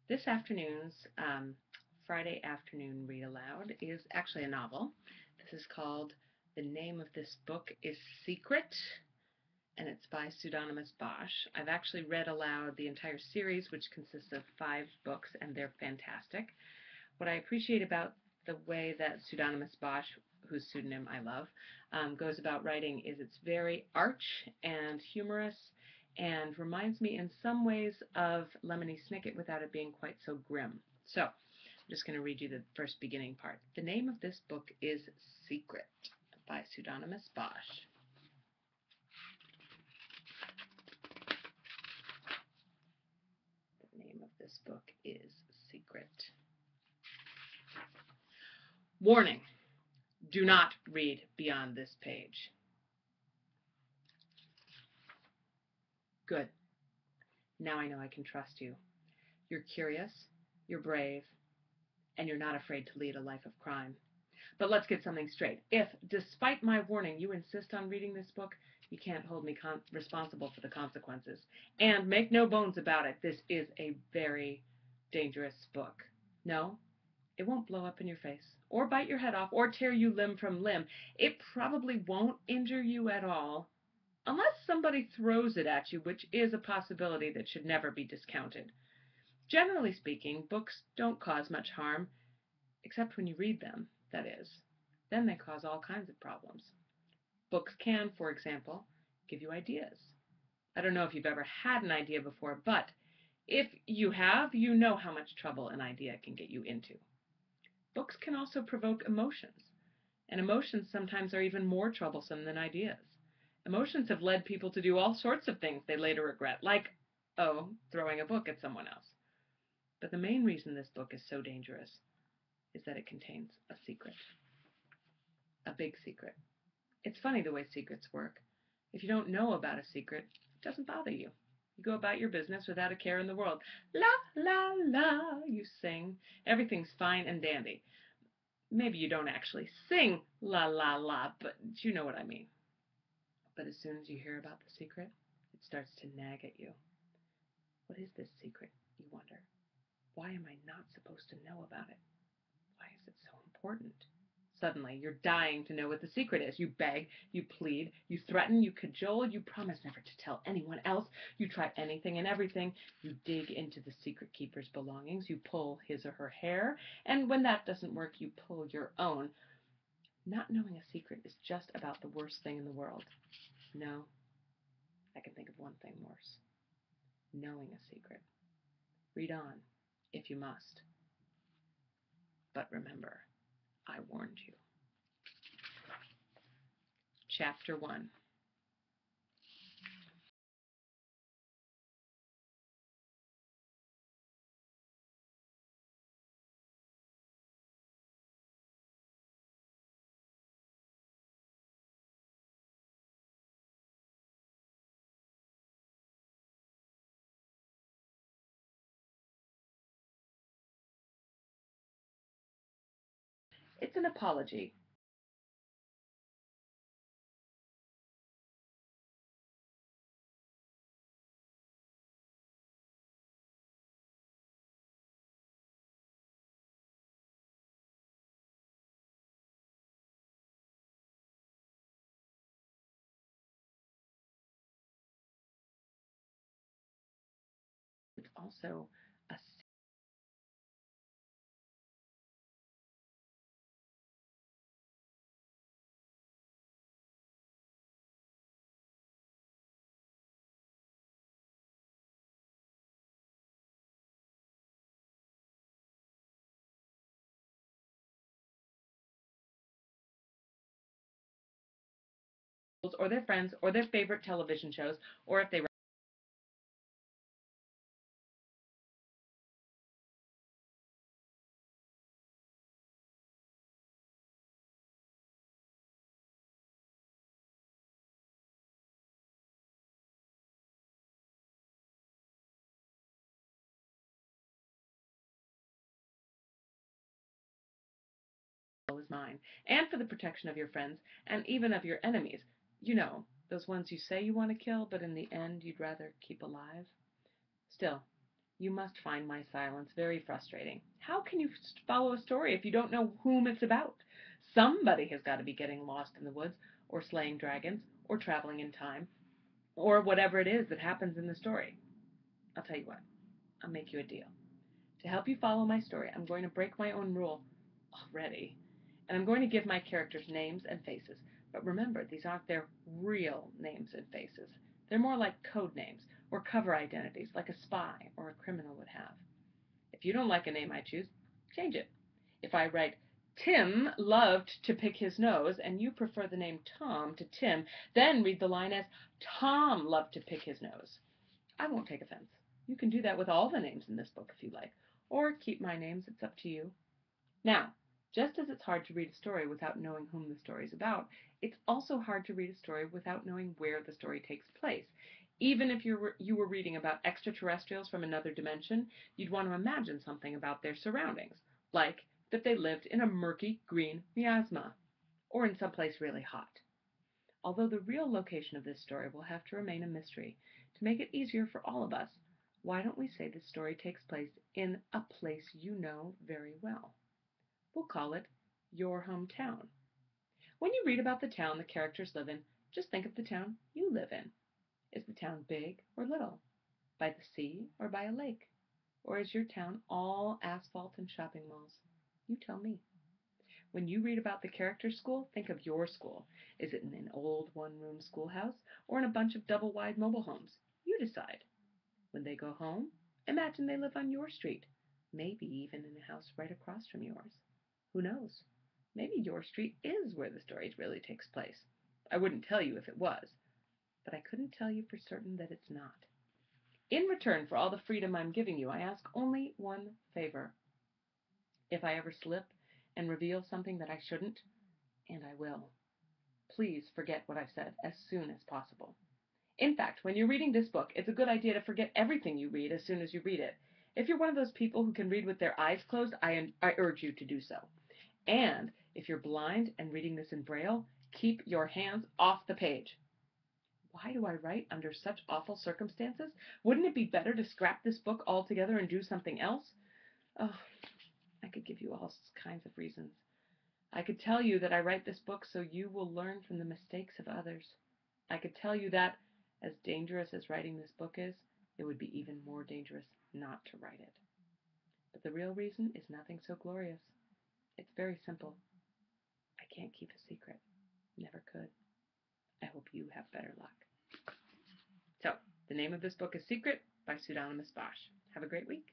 This afternoon's Friday afternoon read aloud is actually a novel. This is called The Name of This Book is Secret, and it's by Pseudonymous Bosch. I've actually read aloud the entire series, which consists of 5 books, and they're fantastic. What I appreciate about the way that Pseudonymous Bosch, whose pseudonym I love, goes about writing is it's very arch and humorous and reminds me in some ways of Lemony Snicket without it being quite so grim. So I'm just going to read you the first beginning part. The name of this book is Secret by Pseudonymous Bosch. The name of this book is Secret. Warning. Do not read beyond this page. Good. Now I know I can trust you. You're curious, you're brave, and you're not afraid to lead a life of crime. But let's get something straight. If, despite my warning, you insist on reading this book, you can't hold me responsible for the consequences. And make no bones about it, this is a very dangerous book. No, it won't blow up in your face, or bite your head off, or tear you limb from limb. It probably won't injure you at all, unless somebody throws it at you, which is a possibility that should never be discounted. Generally speaking, books don't cause much harm, except when you read them, that is. Then they cause all kinds of problems. Books can, for example, give you ideas. I don't know if you've ever had an idea before, but if you have, you know how much trouble an idea can get you into. Books can also provoke emotions, and emotions sometimes are even more troublesome than ideas. Emotions have led people to do all sorts of things they later regret, like, throwing a book at someone else. But the main reason this book is so dangerous is that it contains a secret. A big secret. It's funny the way secrets work. If you don't know about a secret, it doesn't bother you. You go about your business without a care in the world. La, la, la, you sing. Everything's fine and dandy. Maybe you don't actually sing la, la, la, but you know what I mean. But as soon as you hear about the secret, it starts to nag at you. What is this secret, you wonder? Why am I not supposed to know about it? Why is it so important? Suddenly, you're dying to know what the secret is. You beg, you plead, you threaten, you cajole, you promise never to tell anyone else. You try anything and everything. You dig into the secret keeper's belongings. You pull his or her hair. And when that doesn't work, you pull your own. Not knowing a secret is just about the worst thing in the world. No, I can think of one thing worse. Knowing a secret. Read on, if you must. But remember, I warned you. Chapter 1. It's an apology. It's also a or their friends or their favorite television shows, or if they is mine, and for the protection of your friends, and even of your enemies. You know, those ones you say you want to kill, but in the end you'd rather keep alive. Still, You must find my silence very frustrating. How can you follow a story if you don't know whom it's about? Somebody has got to be getting lost in the woods, or slaying dragons, or traveling in time, or whatever it is that happens in the story. I'll tell you what, I'll make you a deal. To help you follow my story, I'm going to break my own rule already, and I'm going to give my characters names and faces. But remember, these aren't their real names and faces. They're more like code names or cover identities, like a spy or a criminal would have. If you don't like a name I choose, change it. If I write Tim loved to pick his nose, and you prefer the name Tom to Tim, then read the line as Tom loved to pick his nose. I won't take offense. You can do that with all the names in this book if you like, or keep my names, it's up to you. Now, just as it's hard to read a story without knowing whom the story is about, it's also hard to read a story without knowing where the story takes place. Even if you were reading about extraterrestrials from another dimension, you'd want to imagine something about their surroundings, like that they lived in a murky green miasma, or in some place really hot. Although the real location of this story will have to remain a mystery, to make it easier for all of us, why don't we say this story takes place in a place you know very well? We'll call it your hometown. When you read about the town the characters live in, just think of the town you live in. Is the town big or little? By the sea or by a lake? Or is your town all asphalt and shopping malls? You tell me. When you read about the character's school, think of your school. Is it in an old one-room schoolhouse or in a bunch of double-wide mobile homes? You decide. When they go home, imagine they live on your street, maybe even in a house right across from yours. Who knows? Maybe your street is where the story really takes place. I wouldn't tell you if it was, but I couldn't tell you for certain that it's not. In return for all the freedom I'm giving you, I ask only one favor. If I ever slip and reveal something that I shouldn't, and I will, please forget what I've said as soon as possible. In fact, when you're reading this book, it's a good idea to forget everything you read as soon as you read it. If you're one of those people who can read with their eyes closed, I urge you to do so. And if you're blind and reading this in Braille, keep your hands off the page. Why do I write under such awful circumstances? Wouldn't it be better to scrap this book altogether and do something else? Oh, I could give you all kinds of reasons. I could tell you that I write this book so you will learn from the mistakes of others. I could tell you that, as dangerous as writing this book is, it would be even more dangerous not to write it. But the real reason is nothing so glorious. It's very simple. I can't keep a secret. Never could. I hope you have better luck. So, the name of this book is Secret by Pseudonymous Bosch. Have a great week.